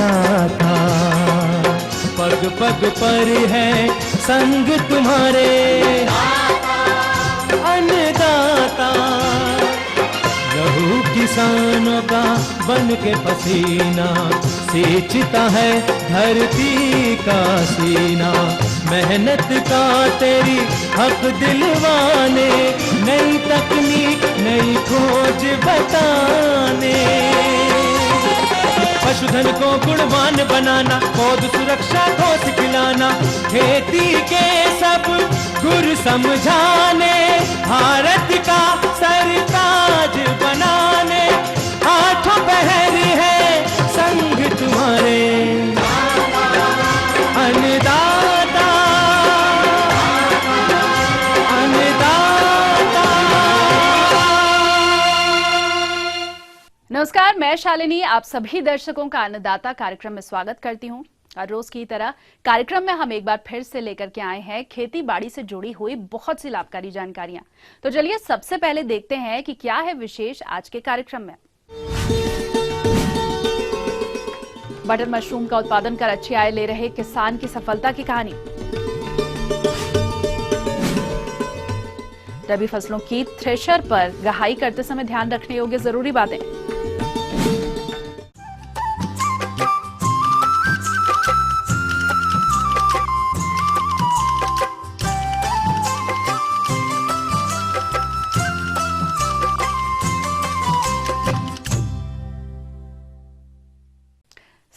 अन्नदाता, पग पग पर है संग तुम्हारे अन्नदाता। लहू किसानों का बन के पसीना सींचता है धरती का सीना। मेहनत का तेरी हक दिलवाने, नई तकनीक नई खोज बताने। पशुधन को गुणवान बनाना, पौध सुरक्षा को सिखलाना, खेती के सब गुर समझाने, भारत का सरताज बनाने। आठों पहर है संग तुम्हारे अन्नदाता, अन्नदाता। नमस्कार, मैं शालिनी आप सभी दर्शकों का अन्नदाता कार्यक्रम में स्वागत करती हूं। और रोज की तरह कार्यक्रम में हम एक बार फिर से लेकर के आए हैं खेती बाड़ी से जुड़ी हुई बहुत सी लाभकारी जानकारियां। तो चलिए सबसे पहले देखते हैं कि क्या है विशेष आज के कार्यक्रम में। बटन मशरूम का उत्पादन कर अच्छी आय ले रहे किसान की सफलता की कहानी। रबी फसलों की थ्रेशर पर गहाई करते समय ध्यान रखने योग्य जरूरी बातें।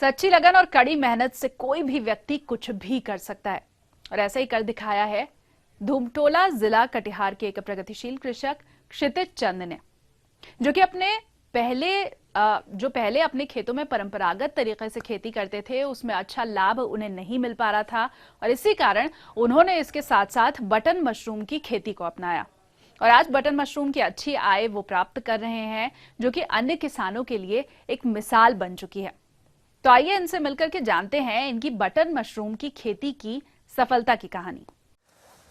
सच्ची लगन और कड़ी मेहनत से कोई भी व्यक्ति कुछ भी कर सकता है, और ऐसा ही कर दिखाया है धूमटोला जिला कटिहार के एक प्रगतिशील कृषक क्षितिज चंद ने, जो कि पहले अपने खेतों में परंपरागत तरीके से खेती करते थे, उसमें अच्छा लाभ उन्हें नहीं मिल पा रहा था, और इसी कारण उन्होंने इसके साथ साथ बटन मशरूम की खेती को अपनाया। और आज बटन मशरूम की अच्छी आय वो प्राप्त कर रहे हैं, जो कि अन्य किसानों के लिए एक मिसाल बन चुकी है। तो आइए इनसे मिलकर के जानते हैं इनकी बटन मशरूम की खेती की सफलता की कहानी।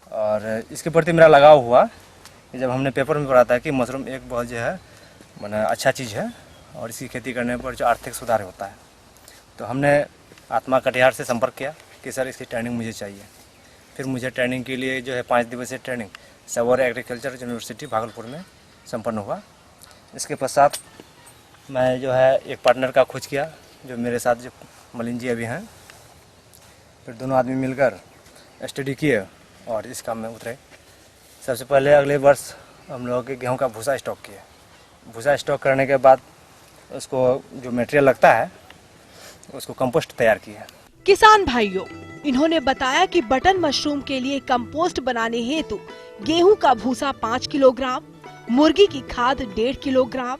और इसके प्रति मेरा लगाव हुआ कि जब हमने पेपर में पढ़ा था कि मशरूम एक बहुत जो है माने अच्छा चीज़ है, और इसकी खेती करने पर जो आर्थिक सुधार होता है, तो हमने आत्मा कटिहार से संपर्क किया कि सर इसकी ट्रेनिंग मुझे चाहिए। फिर मुझे ट्रेनिंग के लिए जो है 5 दिवसीय training Sabour agriculture university Bhagalpur में संपन्न हुआ। इसके पश्चात मैं जो है एक पार्टनर का खोज किया, जो मेरे साथ जो मलिन जी अभी हैं। फिर दोनों आदमी मिलकर स्टडी किए और इस काम में उतरे। सबसे पहले अगले वर्ष हम लोगों के गेहूं का भूसा स्टॉक किए। भूसा स्टॉक करने के बाद उसको जो मटेरियल लगता है उसको कंपोस्ट तैयार किया। किसान भाइयों, इन्होंने बताया कि बटन मशरूम के लिए कंपोस्ट बनाने हेतु गेहूं का भूसा 5 किलोग्राम, मुर्गी की खाद 1.5 kilogram,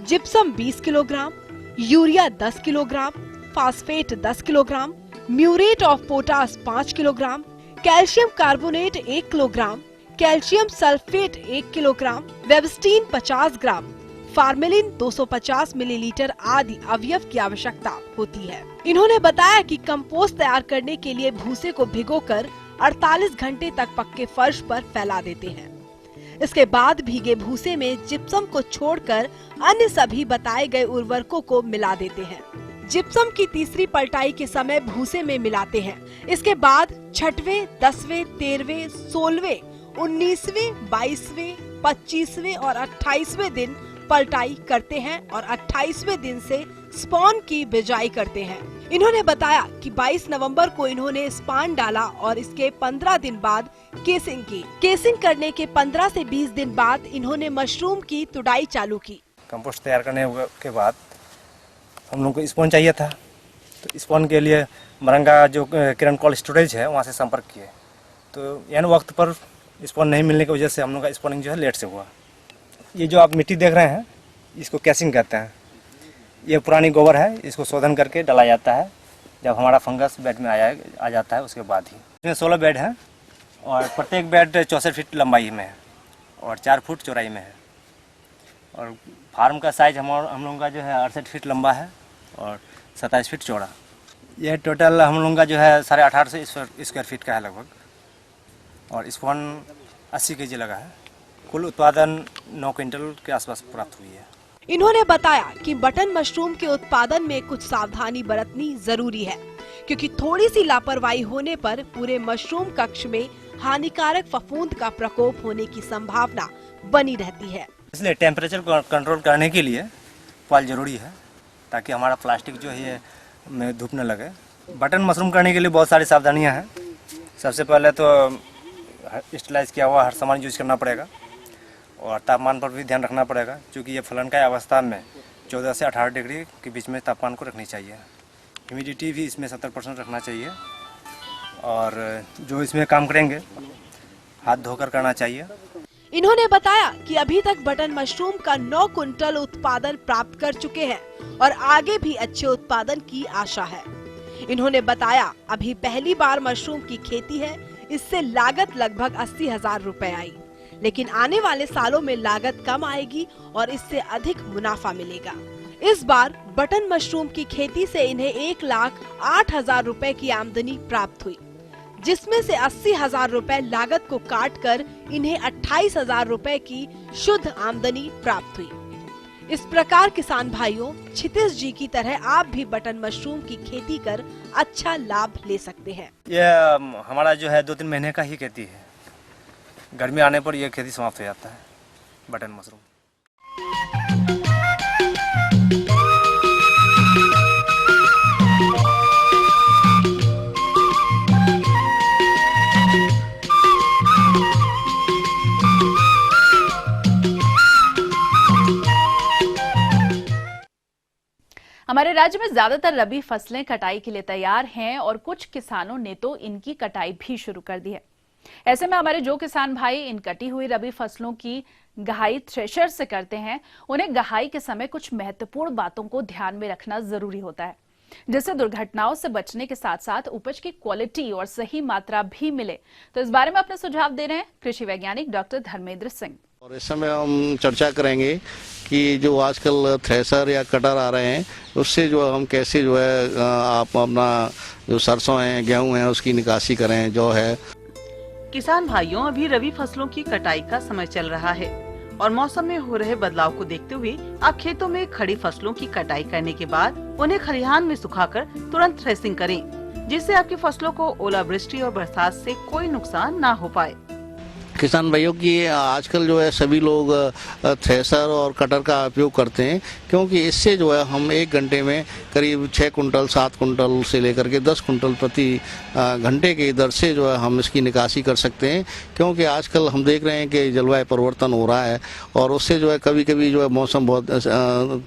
gypsum 20 kilogram, urea 10 kilogram, phosphate 10 kilogram, muriate of potash 5 kilogram, calcium carbonate 1 kilogram, calcium sulphate 1 kilogram, वेबस्टीन 50 ग्राम, फार्मेलिन 250 मिलीलीटर आदि अवयव की आवश्यकता होती है। इन्होंने बताया कि कंपोस्ट तैयार करने के लिए भूसे को भिगोकर 48 घंटे तक पक्के फर्श पर फैला देते हैं। इसके बाद भीगे भूसे में जिप्सम को छोड़कर अन्य सभी बताए गए उर्वरकों को मिला देते हैं। जिप्सम की तीसरी पलटाई के समय भूसे में मिलाते हैं। इसके बाद 6वें, 10वें, 13वें, 16वें, 19वें, 22वें, 25वें और 28वें दिन पलटाई करते हैं और 28वें दिन से स्पॉन की बिजाई करते हैं। इन्होंने बताया कि 22 नवंबर को इन्होंने स्पान डाला और इसके 15 दिन बाद केसिंग की। केसिंग करने के 15 से 20 दिन बाद इन्होंने मशरूम की तुड़ाई चालू की। कंपोस्ट तैयार करने के बाद हम लोग को स्पॉन चाहिए था, तो स्पॉन के लिए मरंगा जो किरण कोल्ड स्टोरेज है वहाँ से संपर्क किए। तो यान वक्त पर स्पॉन नहीं मिलने की वजह से हम लोग का स्पॉनिंग जो है लेट से हुआ। ये जो आप मिट्टी देख रहे हैं इसको कैसिंग कहते हैं। ये पुरानी गोबर है, इसको शोधन करके डाला जाता है जब हमारा फंगस बेड में आ जाता है उसके बाद ही। इसमें 16 बेड है और प्रत्येक बेड 64 फीट लंबाई में है और 4 फुट चौड़ाई में है। और फार्म का साइज हम लोगों का जो है 68 फीट लंबा है और 27 फीट चौड़ा। यह टोटल हम लोगों का जो है 1850 स्क्वायर फीट का है लगभग, और स्पॉन 80 kg लगा है। कुल उत्पादन 9 क्विंटल के आसपास प्राप्त हुई है। इन्होंने बताया कि बटन मशरूम के उत्पादन में कुछ सावधानी बरतनी जरूरी है, क्योंकि थोड़ी सी लापरवाही होने पर पूरे मशरूम कक्ष में हानिकारक फफूंद का प्रकोप होने की संभावना बनी रहती है। इसलिए टेम्परेचर को कंट्रोल करने के लिए कॉइल जरूरी है, ताकि हमारा प्लास्टिक जो है में धूप न लगे। बटन मशरूम करने के लिए बहुत सारी सावधानियां हैं। सबसे पहले तो स्टेलाइज किया हुआ हर सामान यूज करना पड़ेगा और तापमान पर भी ध्यान रखना पड़ेगा, क्योंकि ये फलन का अवस्था में 14 से 18 डिग्री के बीच में तापमान को रखनी चाहिए। ह्यूमिडिटी भी इसमें 70% रखना चाहिए और जो इसमें काम करेंगे हाथ धोकर करना चाहिए। इन्होंने बताया कि अभी तक बटन मशरूम का 9 कुंटल उत्पादन प्राप्त कर चुके हैं और आगे भी अच्छे उत्पादन की आशा है। इन्होंने बताया अभी पहली बार मशरूम की खेती है, इससे लागत लगभग 80,000 रुपए आई, लेकिन आने वाले सालों में लागत कम आएगी और इससे अधिक मुनाफा मिलेगा। इस बार बटन मशरूम की खेती से इन्हें 1,08,000 रुपए की आमदनी प्राप्त हुई, जिसमें से 80,000 रुपए लागत को काटकर इन्हें 28,000 रुपए की शुद्ध आमदनी प्राप्त हुई। इस प्रकार किसान भाइयों, क्षितिज जी की तरह आप भी बटन मशरूम की खेती कर अच्छा लाभ ले सकते हैं। यह हमारा जो है 2-3 महीने का ही खेती है। गर्मी आने पर यह खेती समाप्त हो जाता है, बटन मशरूम। हमारे राज्य में ज्यादातर रबी फसलें कटाई के लिए तैयार हैं और कुछ किसानों ने तो इनकी कटाई भी शुरू कर दी है। ऐसे में हमारे जो किसान भाई इन कटी हुई रबी फसलों की गहाई थ्रेशर से करते हैं, उन्हें गहाई के समय कुछ महत्वपूर्ण बातों को ध्यान में रखना जरूरी होता है, जिससे दुर्घटनाओं से बचने के साथ साथ उपज की क्वालिटी और सही मात्रा भी मिले। तो इस बारे में अपने सुझाव दे रहे हैं कृषि वैज्ञानिक डॉक्टर धर्मेंद्र सिंह। और इस समय हम चर्चा करेंगे कि जो आजकल थ्रेशर या कटर आ रहे हैं, उससे जो हम कैसे जो है आप अपना जो सरसों है, गेहूं है, उसकी निकासी करें। जो है किसान भाइयों, अभी रबी फसलों की कटाई का समय चल रहा है और मौसम में हो रहे बदलाव को देखते हुए आप खेतों में खड़ी फसलों की कटाई करने के बाद उन्हें खलिहान में सुखाकर तुरंत थ्रेसिंग करें, जिससे आपकी फसलों को ओलावृष्टि और बरसात से कोई नुकसान ना हो पाए। किसान भाइयों की आजकल जो है सभी लोग थ्रेशर और कटर का उपयोग करते हैं, क्योंकि इससे जो है हम 1 घंटे में करीब 6 कुंटल 7 कुंटल से लेकर के 10 कुंटल प्रति घंटे की दर से जो है हम इसकी निकासी कर सकते हैं। क्योंकि आजकल हम देख रहे हैं कि जलवायु परिवर्तन हो रहा है और उससे जो है कभी कभी जो है मौसम बहुत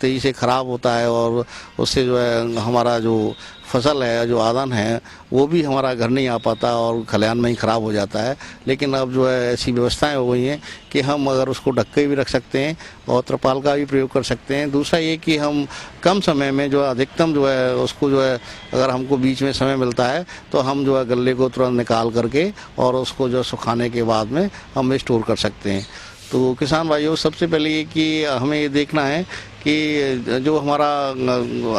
तेज़ी से ख़राब होता है और उससे जो है हमारा जो फसल है, जो आदान है, वो भी हमारा घर नहीं आ पाता और खलिहान में ही ख़राब हो जाता है। लेकिन अब जो है ऐसी व्यवस्थाएं हो गई हैं कि हम अगर उसको ढक के भी रख सकते हैं और त्रिपाल का भी प्रयोग कर सकते हैं। दूसरा ये कि हम कम समय में जो अधिकतम जो है उसको जो है अगर हमको बीच में समय मिलता है तो हम जो है गल्ले को तुरंत निकाल करके और उसको जो सुखाने के बाद में हम स्टोर कर सकते हैं। तो किसान भाइयों, सबसे पहले ये कि हमें ये देखना है कि जो हमारा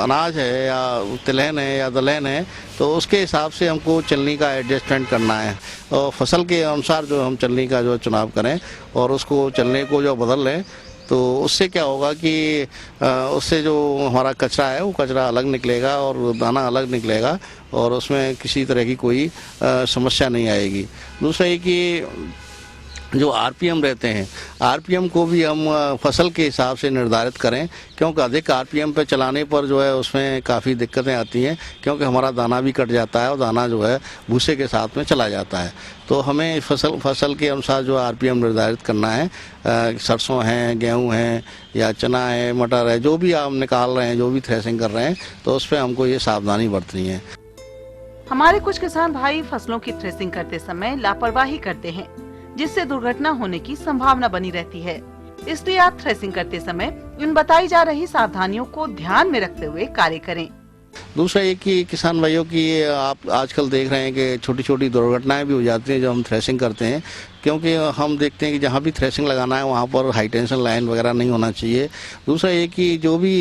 अनाज है या तिलहन है या दलहन है, तो उसके हिसाब से हमको चलनी का एडजस्टमेंट करना है और फसल के अनुसार जो हम चलनी का जो चुनाव करें और उसको चलने को जो बदल लें, तो उससे क्या होगा कि उससे जो हमारा कचरा है वो कचरा अलग निकलेगा और दाना अलग निकलेगा और उसमें किसी तरह की कोई समस्या नहीं आएगी। दूसरा ये कि जो आरपीएम रहते हैं, आरपीएम को भी हम फसल के हिसाब से निर्धारित करें, क्योंकि अधिक आरपीएम पे चलाने पर जो है उसमें काफ़ी दिक्कतें आती हैं, क्योंकि हमारा दाना भी कट जाता है और दाना जो है भूसे के साथ में चला जाता है। तो हमें फसल के अनुसार जो आरपीएम निर्धारित करना है। सरसों हैं, गेहूँ हैं या चना है, मटर है, जो भी आप निकाल रहे हैं, जो भी थ्रेसिंग कर रहे हैं, तो उस पर हमको ये सावधानी बरतनी है। हमारे कुछ किसान भाई फसलों की थ्रेसिंग करते समय लापरवाही करते हैं, जिससे दुर्घटना होने की संभावना बनी रहती है। इसलिए आप थ्रेसिंग करते समय इन बताई जा रही सावधानियों को ध्यान में रखते हुए कार्य करें। दूसरा ये कि किसान भाइयों की आप आजकल देख रहे हैं कि छोटी छोटी दुर्घटनाएं भी हो जाती हैं जब हम थ्रेसिंग करते हैं, क्योंकि हम देखते हैं कि जहाँ भी थ्रेसिंग लगाना है वहाँ पर हाई टेंशन लाइन वगैरह नहीं होना चाहिए। दूसरा ये कि जो भी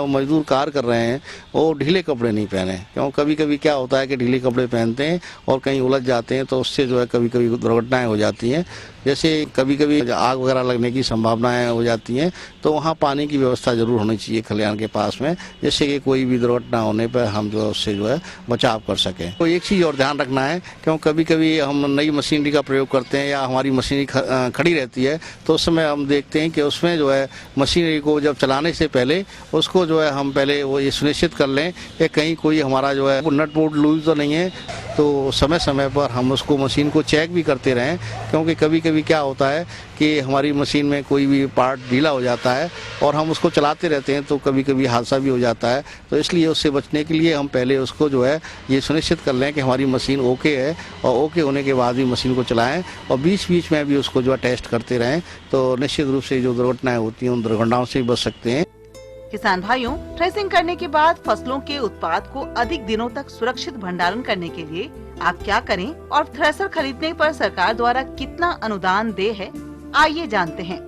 मजदूर कार्य कर रहे हैं वो ढीले कपड़े नहीं पहने, क्यों कभी कभी क्या होता है कि ढीले कपड़े पहनते हैं और कहीं उलझ जाते हैं, तो उससे जो है कभी कभी दुर्घटनाएं हो जाती हैं। जैसे कभी कभी आग वगैरह लगने की संभावनाएं हो जाती हैं, तो वहाँ पानी की व्यवस्था जरूर होनी चाहिए खलिहान के पास में, जिससे कि कोई भी दुर्घटना होने पर हम जो है उससे जो है बचाव कर सकें। तो एक चीज़ और ध्यान रखना है, क्यों कभी कभी हम नई मशीनरी का प्रयोग करते हैं या हमारी मशीनरी खड़ी रहती है, तो उस समय हम देखते हैं कि उसमें जो है मशीनरी को जब चलाने से पहले उसको जो है हम पहले वो ये सुनिश्चित कर लें कि कहीं कोई हमारा जो है नट बोल्ट लूज तो नहीं है, तो समय समय पर हम उसको मशीन को चेक भी करते रहें, क्योंकि कभी कभी क्या होता है कि हमारी मशीन में कोई भी पार्ट ढीला हो जाता है और हम उसको चलाते रहते हैं तो कभी कभी हादसा भी हो जाता है। तो इसलिए उससे बचने के लिए हम पहले उसको जो है ये सुनिश्चित कर लें कि हमारी मशीन ओके है, और ओके होने के बाद भी मशीन को चलाएं और बीच बीच में भी उसको जो है टेस्ट करते रहें, तो निश्चित रूप से जो दुर्घटनाएं होती हैं उन दुर्घटनाओं से बच सकते हैं। किसान भाइयों, थ्रेसिंग करने के बाद फसलों के उत्पाद को अधिक दिनों तक सुरक्षित भंडारण करने के लिए आप क्या करें और थ्रेसर खरीदने पर सरकार द्वारा कितना अनुदान दे है, आइए जानते हैं।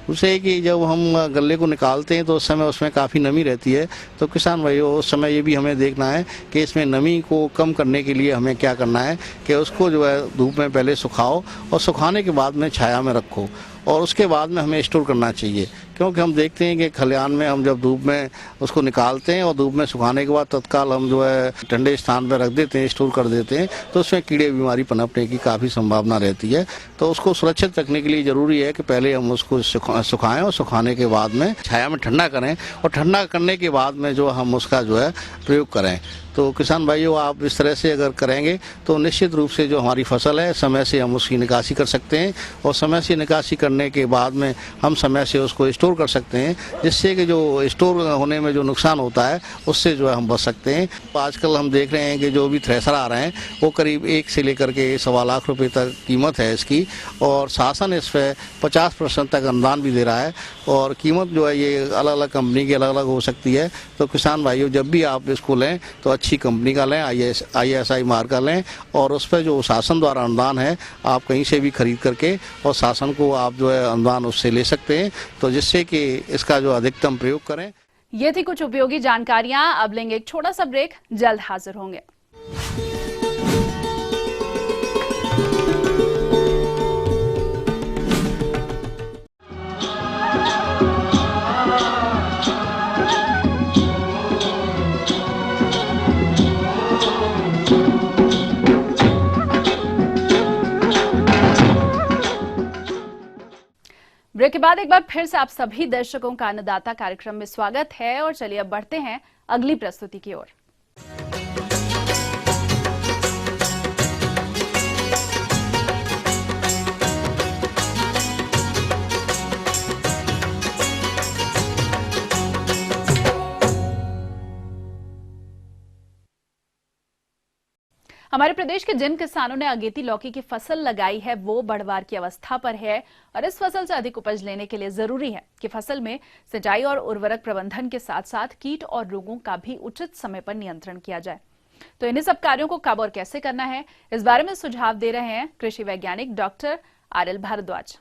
उसे कि जब हम गल्ले को निकालते हैं तो उस समय उसमें काफ़ी नमी रहती है, तो किसान भाइयों उस समय ये भी हमें देखना है कि इसमें नमी को कम करने के लिए हमें क्या करना है कि उसको जो है धूप में पहले सुखाओ और सुखाने के बाद में छाया में रखो, और उसके बाद में हमें स्टोर करना चाहिए। क्योंकि हम देखते हैं कि खलिहान में हम जब धूप में उसको निकालते हैं और धूप में सुखाने के बाद तत्काल हम जो है ठंडे स्थान पर रख देते हैं, स्टोर कर देते हैं, तो उसमें कीड़े बीमारी पनपने की काफ़ी संभावना रहती है। तो उसको सुरक्षित रखने के लिए ज़रूरी है कि पहले हम उसको सुखाएं और सुखाने के बाद में छाया में ठंडा करें, और ठंडा करने के बाद में जो हम उसका जो है प्रयोग करें। तो किसान भाइयों आप इस तरह से अगर करेंगे तो निश्चित रूप से जो हमारी फसल है समय से हम उसकी निकासी कर सकते हैं, और समय से निकासी करने के बाद में हम समय से उसको स्टोर कर सकते हैं, जिससे कि जो स्टोर होने में जो नुकसान होता है उससे जो है हम बच सकते हैं। तो आजकल हम देख रहे हैं कि जो भी थ्रेसर आ रहे हैं वो करीब 1 से लेकर के 1.25 लाख रुपए तक कीमत है इसकी, और शासन इस पर 50% तक अनुदान भी दे रहा है, और कीमत जो है ये अलग अलग कंपनी की अलग अलग हो सकती है। तो किसान भाइयों जब भी आप इसको लें तो अच्छी कंपनी का लें, ISI मार्क का लें, और उस पर जो शासन द्वारा अनुदान है आप कहीं से भी खरीद करके और शासन को आप जो है अनुदान उससे ले सकते हैं, तो जिससे कि इसका जो अधिकतम प्रयोग करें। ये थी कुछ उपयोगी जानकारियां। अब लेंगे एक छोटा सा ब्रेक, जल्द हाजिर होंगे। ब्रेक के बाद एक बार फिर से आप सभी दर्शकों का अन्नदाता कार्यक्रम में स्वागत है, और चलिए अब बढ़ते हैं अगली प्रस्तुति की ओर। हमारे प्रदेश के जिन किसानों ने अगेती लौकी की फसल लगाई है वो बढ़वार की अवस्था पर है, और इस फसल से अधिक उपज लेने के लिए जरूरी है कि फसल में सिंचाई और उर्वरक प्रबंधन के साथ साथ कीट और रोगों का भी उचित समय पर नियंत्रण किया जाए। तो इन्हीं सब कार्यों को कब और कैसे करना है, इस बारे में सुझाव दे रहे हैं कृषि वैज्ञानिक डॉक्टर RL भारद्वाज।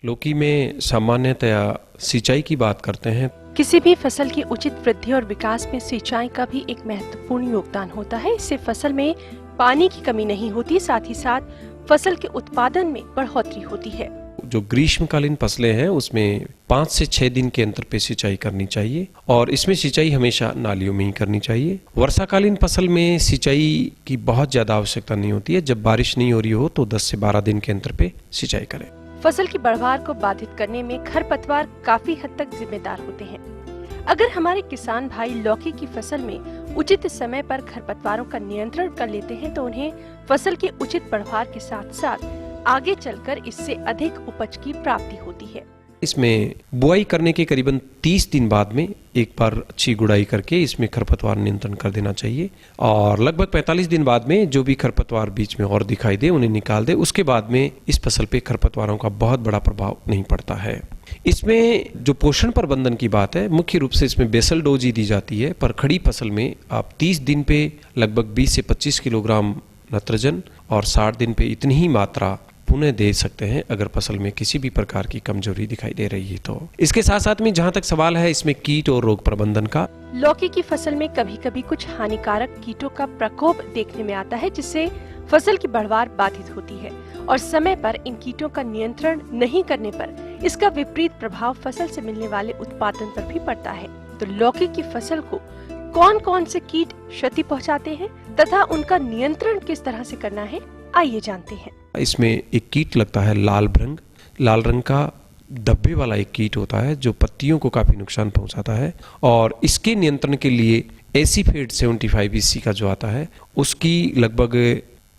लौकी में सामान्यतया सिंचाई की बात करते हैं। किसी भी फसल की उचित वृद्धि और विकास में सिंचाई का भी एक महत्वपूर्ण योगदान होता है। इससे फसल में पानी की कमी नहीं होती, साथ ही साथ फसल के उत्पादन में बढ़ोतरी होती है। जो ग्रीष्मकालीन फसलें हैं उसमें 5 से 6 दिन के अंतर पे सिंचाई करनी चाहिए, और इसमें सिंचाई हमेशा नालियों में ही करनी चाहिए। वर्षाकालीन फसल में सिंचाई की बहुत ज्यादा आवश्यकता नहीं होती है। जब बारिश नहीं हो रही हो तो 10 से 12 दिन के अंतर पे सिंचाई करें। फसल की बढ़वार को बाधित करने में खरपतवार काफी हद तक जिम्मेदार होते हैं। अगर हमारे किसान भाई लौकी की फसल में उचित समय पर खरपतवारों का नियंत्रण कर लेते हैं तो उन्हें फसल की उचित बढ़वार के साथ साथ आगे चलकर इससे अधिक उपज की प्राप्ति होती है। इसमें बुआई करने के करीबन 30 दिन बाद में एक बार अच्छी गुड़ाई करके इसमें खरपतवार नियंत्रण कर देना चाहिए और लगभग 45 दिन बाद में जो भी खरपतवार बीच में और दिखाई दे उन्हें निकाल दे। उसके बाद में इस फसल पे खरपतवारों का बहुत बड़ा प्रभाव नहीं पड़ता है। इसमें जो पोषण प्रबंधन की बात है, मुख्य रूप से इसमें बेसल डोज ही दी जाती है, पर खड़ी फसल में आप 30 दिन पे लगभग 20 से 25 किलोग्राम नत्रजन और 60 दिन पे इतनी ही मात्रा पुनः दे सकते हैं अगर फसल में किसी भी प्रकार की कमजोरी दिखाई दे रही है तो। इसके साथ साथ में जहां तक सवाल है इसमें कीट और रोग प्रबंधन का, लौकी की फसल में कभी कभी कुछ हानिकारक कीटों का प्रकोप देखने में आता है जिससे फसल की बढ़वार बाधित होती है और समय पर इन कीटों का नियंत्रण नहीं करने पर इसका विपरीत प्रभाव फसल से मिलने वाले उत्पादन पर भी पड़ता है। तो लौकी की फसल को कौन कौन से कीट क्षति पहुंचाते हैं तथा उनका नियंत्रण किस तरह से करना है, आइए जानते हैं। इसमें एक कीट लगता है लाल भृंग। लाल रंग का धब्बे वाला एक कीट होता है जो पत्तियों को काफी नुकसान पहुंचाता है और इसके नियंत्रण के लिए एसीफेड 75 EC का जो आता है उसकी लगभग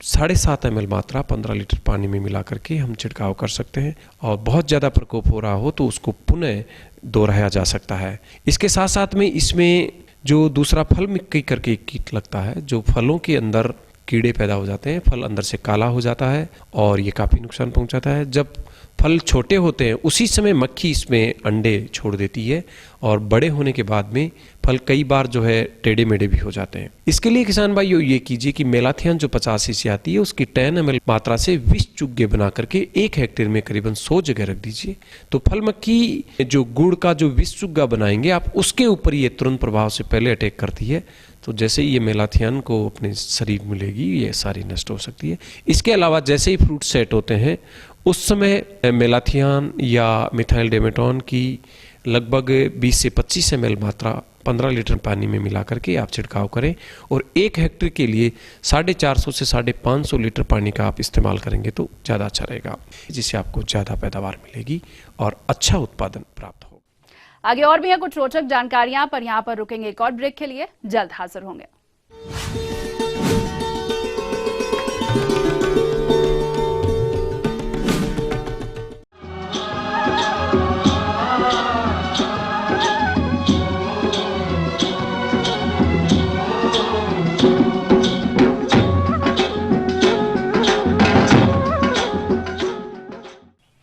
7.5 ml मात्रा 15 लीटर पानी में मिला करके हम छिड़काव कर सकते हैं और बहुत ज़्यादा प्रकोप हो रहा हो तो उसको पुनः दोहराया जा सकता है। इसके साथ साथ में इसमें जो दूसरा फल मिक्की करके एक कीट लगता है जो फलों के अंदर कीड़े पैदा हो जाते हैं, फल अंदर से काला हो जाता है और ये काफ़ी नुकसान पहुंचाता है। जब फल छोटे होते हैं उसी समय मक्खी इसमें अंडे छोड़ देती है और बड़े होने के बाद में फल कई बार जो है टेढ़े मेढ़े भी हो जाते हैं। इसके लिए किसान भाइयों ये कीजिए कि मेलाथियन जो 50 EC आती है उसकी 10 ml मात्रा से 20 चुग्गे बना करके 1 हेक्टेयर में करीबन 100 जगह रख दीजिए। तो फल मक्खी जो गुड़ का जो 20 चुग्गा बनाएंगे आप उसके ऊपर ये तुरंत प्रभाव से पहले अटैक करती है। तो जैसे ही ये मेलाथियन को अपने शरीर मिलेगी ये सारी नष्ट हो सकती है। इसके अलावा जैसे ही फ्रूट सेट होते हैं उस समय मेलाथियन या मिथाइल डेमेटोन की लगभग 20 से 25 ml मात्रा 15 लीटर पानी में मिला करके आप छिड़काव करें और 1 हेक्टेयर के लिए 450 से 550 लीटर पानी का आप इस्तेमाल करेंगे तो ज़्यादा अच्छा रहेगा, जिससे आपको ज़्यादा पैदावार मिलेगी और अच्छा उत्पादन प्राप्त होगा। आगे और भी है कुछ रोचक जानकारियां, पर यहाँ पर रुकेंगे एक और ब्रेक के लिए, जल्द हाजिर होंगे।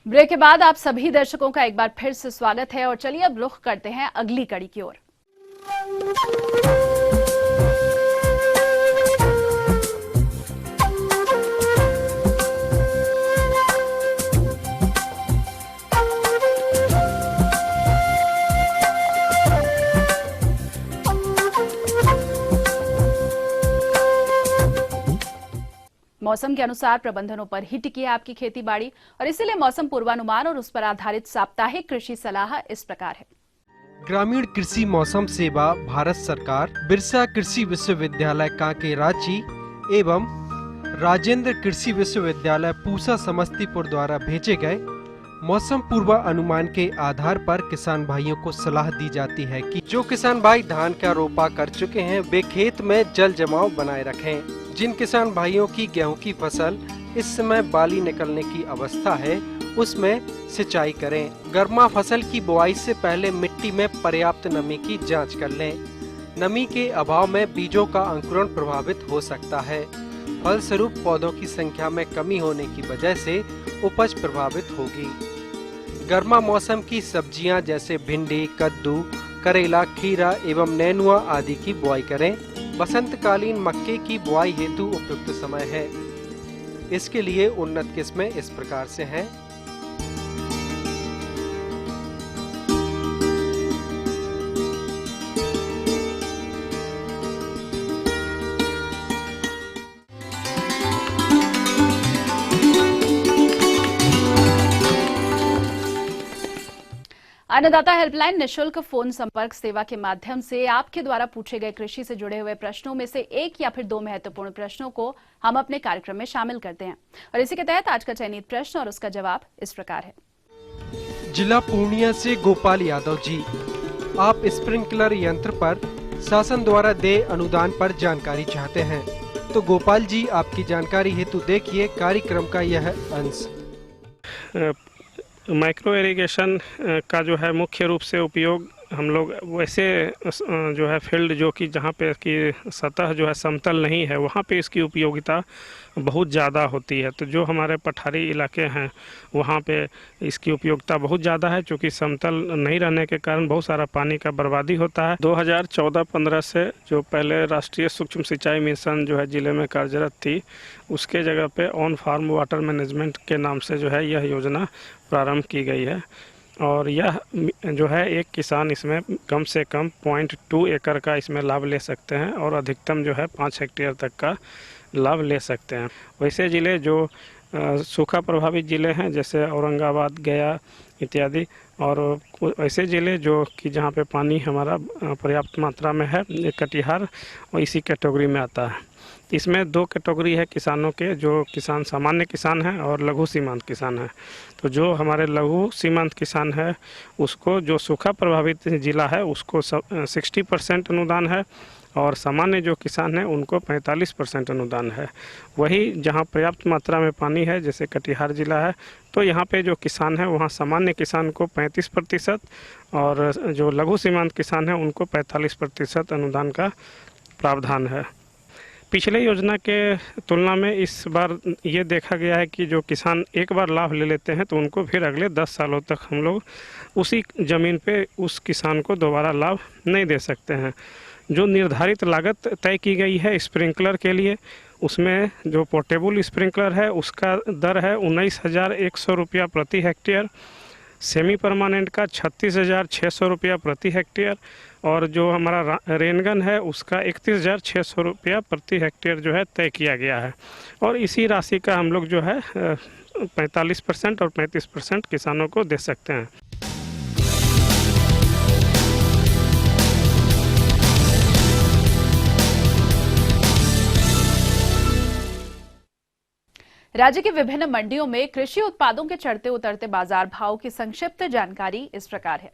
ब्रेक के बाद आप सभी दर्शकों का एक बार फिर से स्वागत है और चलिए अब रुख करते हैं अगली कड़ी की ओर। मौसम के अनुसार प्रबंधनों पर ही टिकी है आपकी खेती बाड़ी और इसीलिए मौसम पूर्वानुमान और उस पर आधारित साप्ताहिक कृषि सलाह इस प्रकार है। ग्रामीण कृषि मौसम सेवा भारत सरकार, बिरसा कृषि विश्वविद्यालय कांके रांची एवं राजेंद्र कृषि विश्वविद्यालय पूसा समस्तीपुर द्वारा भेजे गए मौसम पूर्वानुमान के आधार पर किसान भाइयों को सलाह दी जाती है कि जो किसान भाई धान का रोपा कर चुके हैं वे खेत में जल जमाव बनाए रखें। जिन किसान भाइयों की गेहूं की फसल इस समय बाली निकलने की अवस्था है उसमें सिंचाई करें। गर्मा फसल की बुआई से पहले मिट्टी में पर्याप्त नमी की जांच कर लें। नमी के अभाव में बीजों का अंकुरण प्रभावित हो सकता है। फलस्वरूप पौधों की संख्या में कमी होने की वजह से उपज प्रभावित होगी। गर्मा मौसम की सब्जियां जैसे भिंडी, कद्दू, करेला, खीरा एवं नेनुआ आदि की बुआई करें। बसंतकालीन मक्के की बुआई हेतु उपयुक्त समय है। इसके लिए उन्नत किस्में इस प्रकार से हैं। अन्नदाता हेल्पलाइन निशुल्क फोन संपर्क सेवा के माध्यम से आपके द्वारा पूछे गए कृषि से जुड़े हुए प्रश्नों में से एक या फिर दो महत्वपूर्ण प्रश्नों को हम अपने कार्यक्रम में शामिल करते हैं और इसी के तहत आज का चयनित प्रश्न और उसका जवाब इस प्रकार है। जिला पूर्णिया से गोपाल यादव जी, आप स्प्रिंकलर यंत्र पर शासन द्वारा दे अनुदान पर जानकारी चाहते हैं। तो गोपाल जी आपकी जानकारी हेतु देखिए कार्यक्रम का यह अंश। माइक्रो इरिगेशन का जो है मुख्य रूप से उपयोग हम लोग वैसे जो है फील्ड जो कि जहाँ पे की सतह जो है समतल नहीं है वहाँ पे इसकी उपयोगिता बहुत ज़्यादा होती है। तो जो हमारे पठारी इलाके हैं वहाँ पे इसकी उपयोगिता बहुत ज़्यादा है, क्योंकि समतल नहीं रहने के कारण बहुत सारा पानी का बर्बादी होता है। 2014-15 से जो पहले राष्ट्रीय सूक्ष्म सिंचाई मिशन जो है ज़िले में कार्यरत थी, उसके जगह पे ऑन फार्म वाटर मैनेजमेंट के नाम से जो है यह योजना प्रारंभ की गई है। और यह जो है एक किसान इसमें कम से कम 0.2 एकड़ का इसमें लाभ ले सकते हैं और अधिकतम जो है 5 हेक्टेयर तक का लाभ ले सकते हैं। वैसे ज़िले जो सूखा प्रभावित ज़िले हैं जैसे औरंगाबाद, गया इत्यादि, और ऐसे ज़िले जो कि जहाँ पे पानी हमारा पर्याप्त मात्रा में है, कटिहार और इसी कैटेगरी में आता है। इसमें 2 कैटेगरी है किसानों के, जो किसान सामान्य किसान हैं और लघु सीमांत किसान हैं। तो जो हमारे लघु सीमांत किसान है उसको, जो सूखा प्रभावित ज़िला है उसको 60% अनुदान है, और सामान्य जो किसान हैं उनको 45% अनुदान है। वही जहाँ पर्याप्त मात्रा में पानी है जैसे कटिहार ज़िला है, तो यहाँ पे जो किसान है वहाँ सामान्य किसान को 35% और जो लघु सीमांत किसान है उनको 45% अनुदान का प्रावधान है। पिछले योजना के तुलना में इस बार ये देखा गया है कि जो किसान एक बार लाभ ले लेते हैं तो उनको फिर अगले 10 सालों तक हम लोग उसी ज़मीन पे उस किसान को दोबारा लाभ नहीं दे सकते हैं। जो निर्धारित लागत तय की गई है स्प्रिंकलर के लिए, उसमें जो पोर्टेबल स्प्रिंकलर है उसका दर है 19,100 रुपया प्रति हेक्टेयर, सेमी परमानेंट का 36,600 रुपया प्रति हेक्टेयर, और जो हमारा रेनगन है उसका 31,600 रुपया प्रति हेक्टेयर जो है तय किया गया है। और इसी राशि का हम लोग जो है 45% और 35% किसानों को दे सकते हैं। राज्य की विभिन्न मंडियों में कृषि उत्पादों के चढ़ते उतरते बाजार भाव की संक्षिप्त जानकारी इस प्रकार है।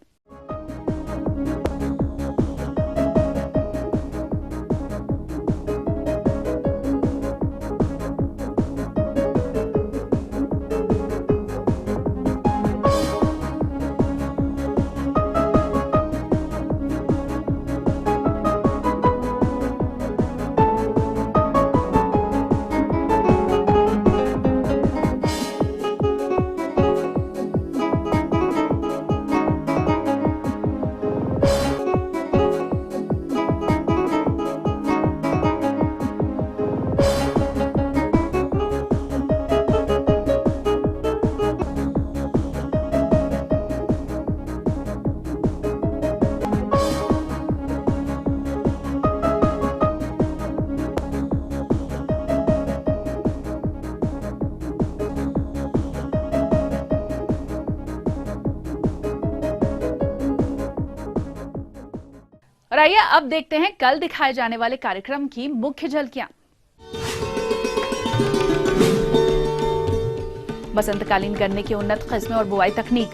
और आइए अब देखते हैं कल दिखाए जाने वाले कार्यक्रम की मुख्य झलकियां। बसंतकालीन गन्ने की उन्नत किस्में और बुआई तकनीक,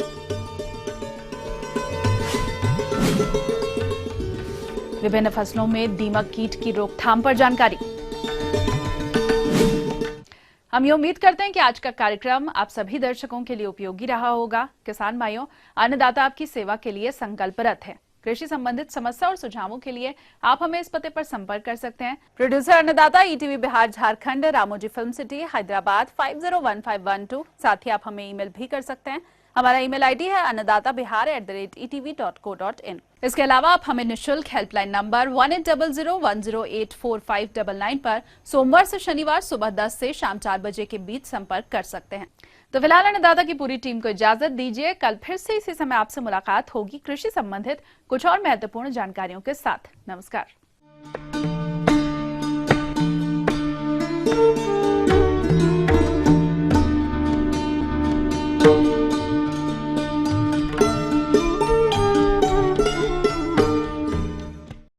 विभिन्न फसलों में दीमक कीट की रोकथाम पर जानकारी। हम ये उम्मीद करते हैं कि आज का कार्यक्रम आप सभी दर्शकों के लिए उपयोगी रहा होगा। किसान भाइयों, अन्नदाता आपकी सेवा के लिए संकल्परत है। कृषि संबंधित समस्या और सुझावों के लिए आप हमें इस पते पर संपर्क कर सकते हैं। प्रोड्यूसर अन्नदाता, ETV Bihar Jharkhand, Ramoji film city, Hyderabad 501512। साथ ही आप हमें ईमेल भी कर सकते हैं। हमारा ईमेल आईडी है annadatabihar@etv.co.in। इसके अलावा आप हमें निःशुल्क हेल्पलाइन नंबर 180010084599 पर सोमवार से शनिवार सुबह 10 से शाम 4 बजे के बीच संपर्क कर सकते हैं। तो फिलहाल अन्नदाता की पूरी टीम को इजाजत दीजिए। कल फिर से इसी समय आपसे मुलाकात होगी कृषि संबंधित कुछ और महत्वपूर्ण जानकारियों के साथ। नमस्कार।